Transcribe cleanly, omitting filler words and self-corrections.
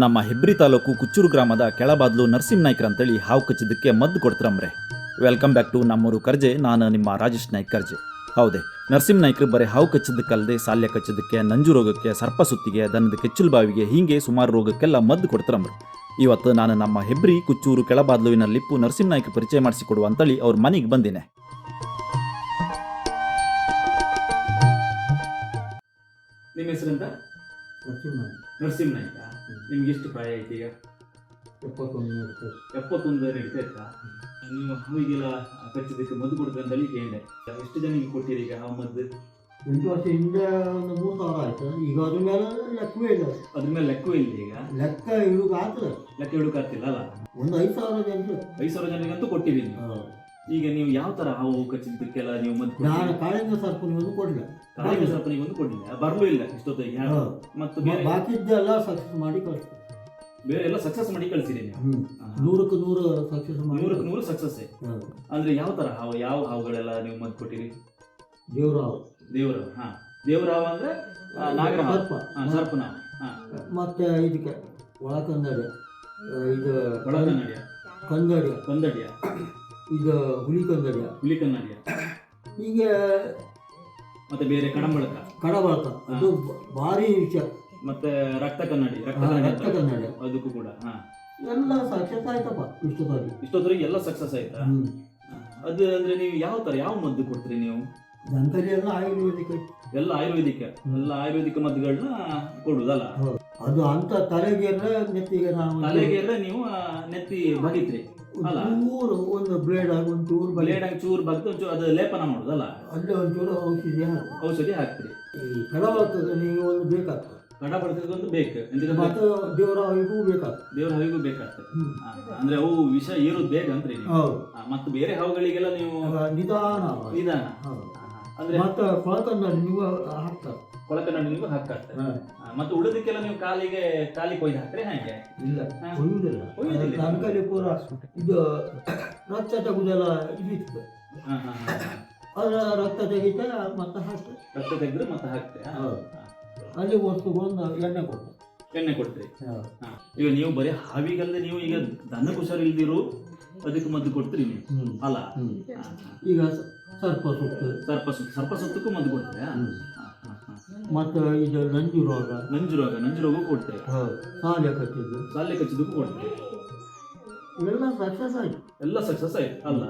ನಮ್ಮ ಹೆಬ್ರಿ ತಾಲೂಕು ಕುಚ್ಚೂರು ಗ್ರಾಮದ ಕೆಳಬಾದ್ಲು ನರಸಿಂಹನಾಯ್ಕರ್ ಅಂತೇಳಿ ಹಾವು ಕಚ್ಚಿದ್ದಕ್ಕೆ ಮದ್ದು ಕೊಡ್ತಾರಮ್ರೆ. ವೆಲ್ಕಮ್ ಬ್ಯಾಕ್ ಟು ನಮ್ಮೂರು ಕರ್ಜೆ. ನಾನು ನಿಮ್ಮ ರಾಜೇಶ್ ನಾಯ್ಕ್ ಕರ್ಜೆ. ಹೌದೇ, ನರಸಿಂಹನಾಯ್ಕರು ಬರೀ ಹಾವು ಕಚ್ಚಿದ್ದಕ್ಕಲ್ಲದೆ ಸಾಲ್ಯ ಕಚ್ಚಿದ್ದಕ್ಕೆ, ನಂಜು ರೋಗಕ್ಕೆ, ಸರ್ಪ ಸುತ್ತಿಗೆ, ದನದ ಕೆಚ್ಚಲು ಬಾವಿಗೆ, ಹೀಗೆ ಸುಮಾರು ರೋಗಕ್ಕೆಲ್ಲ ಮದ್ದು ಕೊಡ್ತಾರಮ್ರೆ. ಇವತ್ತು ನಾನು ನಮ್ಮ ಹೆಬ್ರಿ ಕುಚ್ಚೂರು ಕೆಳಬಾದ್ಲುವಿನ ಲಿಪ್ಪು ನರಸಿಂಹನಾಯ್ಕ ಪರಿಚಯ ಮಾಡಿಸಿಕೊಡುವ ಅಂತೇಳಿ ಅವ್ರ ಮನೆಗೆ ಬಂದಿನಿ. ನಿಮ್ಮ ಹೆಸರಿಂದ? ನರಸಿಂಹನಾಯ್ಕ. ನಿಮ್ಗೆ ಎಷ್ಟು ಪ್ರಾಯ ಐತಿ ಈಗ? 71 ನಡೀತಾ. ನೀವು ಹಾವಿಗೆಲ್ಲ ಕಚ್ಚಿದ್ದಕ್ಕೆ ಮದ್ದು ಕೊಡ್ತೀವಿ ಅಂತ ಹೇಳಿ ಕೇಳಿದೆ. ಎಷ್ಟು ಜನಕ್ಕೆ ಕೊಟ್ಟಿರಿ ಈಗ ಹಾವು ಮದ್ದು? 8 ವರ್ಷದಿಂದ ಒಂದು 3,000 ಆಯ್ತು. ಈಗ ಅದ್ರ ಮೇಲೆ ಲೆಕ್ಕವೇ ಇಲ್ಲ. ಅದ್ರ ಮೇಲೆ ಲೆಕ್ಕವೇ ಇಲ್ಲ. ಈಗ ಲೆಕ್ಕ ಇಳುಕ ಆಗ್ತದೆ. ಲೆಕ್ಕ ಇಳುಕಾಗ್ತಿಲ್ಲ ಅಲ್ಲ? ಒಂದು 5,000 ಜನಕ್ಕೆ 5,000 ಜನರಿಗಂತೂ ಕೊಟ್ಟಿರಿ ನೀವು. ಈಗ ನೀವು ಯಾವ ತರ ಹಾವು ಕಚ್ಚಿದ್ದಕ್ಕೆಲ್ಲ ನೀವು ಮದ್ದು? ನಾನು ಕಾಳಿಂಗ ಸರ್ಪನಿಗೆ ಒಂದು ಕೊಡಲಿಲ್ಲ. ಕಾಳಿಂಗ ಸರ್ಪನಿಗೆ ಒಂದು ಕೊಡಲಿಲ್ಲ, ಬರಲೂ ಇಲ್ಲ ಇಷ್ಟೊತ್ತಿಗೆ. ಮತ್ತು ಬಾಕಿದ್ದೆಲ್ಲ ಸಕ್ಸಸ್ ಮಾಡಿ ಕಳಿಸ್ತೀನಿ. ಬೇರೆ ಎಲ್ಲ ಸಕ್ಸಸ್ ಮಾಡಿ ಕಳಿಸಿರಿ ನೀವು? 100ಕ್ಕೆ 100 ಸಕ್ಸಸ್ ಮಾಡಿ. 100ಕ್ಕೆ 100 ಸಕ್ಸಸ್. ಅಂದ್ರೆ ಯಾವ ತರ ಹಾವು, ಯಾವ ಹಾವುಗಳೆಲ್ಲ ನೀವು ಮದ್ದು ಕೊಟ್ಟಿರಿ? ದೇವರಾವು. ದೇವರಾವು. ಹಾ, ದೇವರಾವು ಅಂದ್ರೆ ನಾಗರ ಸರ್ಪನ. ಮತ್ತೆ ಇದಕ್ಕೆ ಒಳಕನ್ನಡ, ಇದು ಒಳಕನ್ನಡಿಯ, ಕಂದಡಿಯ, ಇದು ಹುಲಿ ಕನ್ನಡಿಯ, ಹೀಗೆ. ಮತ್ತೆ ಬೇರೆ ಕಡಂಬಳಕ, ಅದು ಭಾರಿ ವಿಷಯ. ಮತ್ತೆ ರಕ್ತ ಕನ್ನಡಿ, ಅದಕ್ಕೂ ಕೂಡ ಎಲ್ಲ ಸಕ್ಸಸ್ ಆಯ್ತಪ್ಪ. ಇಷ್ಟೊತ್ತರಿಗೆ ಎಲ್ಲ ಸಕ್ಸಸ್ ಆಯ್ತಾ? ಅದು ಅಂದ್ರೆ ನೀವು ಯಾವ ಮದ್ದು ಕೊಡ್ತೀರಿ ನೀವು? ನಂತರಿ ಎಲ್ಲ ಆಯುರ್ವೇದಿಕ್. ಎಲ್ಲ ಆಯುರ್ವೇದಿಕ ಮದ್ದುಗಳನ್ನ ಕೊಡುದಲ್ಲ? ಅದು ಅಂತ ತಲೆಗೇರ್ರೆ ನೆತ್ತಿಗೆ ನೀವು ನೆತ್ತಿ ಬಗಿತ್ರಿ ಅಲ್ಲ? ಒಂದು ಬ್ಲೇಡ್ ಆಗಿ ಒಂಚೂರು ಚೂರು ಬಗ್ದು ಅದು ಲೇಪನ ಮಾಡುದಲ್ಲ? ಅಲ್ಲೇ ಒಂಚೂರು ಔಷಧಿ ಹಾಕ್ತಿರಿ. ಈ ಕಡಬರ್ತದೆ, ನೀವು ಒಂದು ಬೇಕಾಗ್ತದೆ. ಕಡಬರ್ತದೊಂದು ಬೇಕು. ಮತ್ತು ದೇವರ ಹಾವಿಗೂ ಬೇಕಾಗ್ತದೆ. ಅಂದ್ರೆ ಅವು ವಿಷ ಏರೋದು ಬೇಗ ಅಂತ್ರಿ. ಮತ್ತು ಬೇರೆ ಹಾವುಗಳಿಗೆಲ್ಲ ನೀವು ನಿಧಾನ ಅಂದ್ರೆ ಮತ್ತೆ ಕೊಳಕನ್ನಡಿ ನೀವು ಹಾಕ್ತಾರೆ. ಮತ್ತೆ ಉಳಿದಕ್ಕೆಲ್ಲ ನೀವು ಕಾಲಿ ಕೊಯ್ದು ಹಾಕ್ತಾರೆ ಹಾಗೆ? ಇಲ್ಲ, ಕೊಯ್ಯುವುದಿಲ್ಲ. ತನಕಲ್ಲಿ ಪೂರ ಇದು ರಕ್ತ ತೆಗುದೆಲ್ಲ ಇದಿತ್ತು. ಅದರ ರಕ್ತ ತೆಗಿತ ಮತ್ತೆ ಹಾಕ್ತಾರೆ. ರಕ್ತ ತೆಗೆದ್ರೆ ಮತ್ತೆ ಹಾಕ್ತಾರೆ. ಅಲ್ಲಿ ವಸ್ತುಗೊಂದು ಎಣ್ಣೆ ಕೊಡ್ತೀರಿ. ಈಗ ನೀವು ಬರೀ ಹಾವಿಗಲ್ಲದೆ ನೀವು ಈಗ ದನಕ್ಕೆ ಹುಷಾರಿಲ್ದಿರು ಅದಕ್ಕೆ ಮದ್ದು ಕೊಡ್ತೀರಿ ನೀವು ಅಲ್ಲ? ಈಗ ಸರ್ಪ ಸುತ್ತಕ್ಕೂ ಮದ್ದು ಕೊಡ್ತೀರಾ? ಮತ್ತೆ ಇದು ನಂಜು ರೋಗ ಕೊಡ್ತೇವೆ. ಸಾಲ್ಯ ಕಚ್ಚಿದ್ದಕ್ಕೂ ಕೊಡ್ತೇವೆ. ಎಲ್ಲ ಸಕ್ಸಸ್ ಆಯ್ತು ಅಲ್ಲ?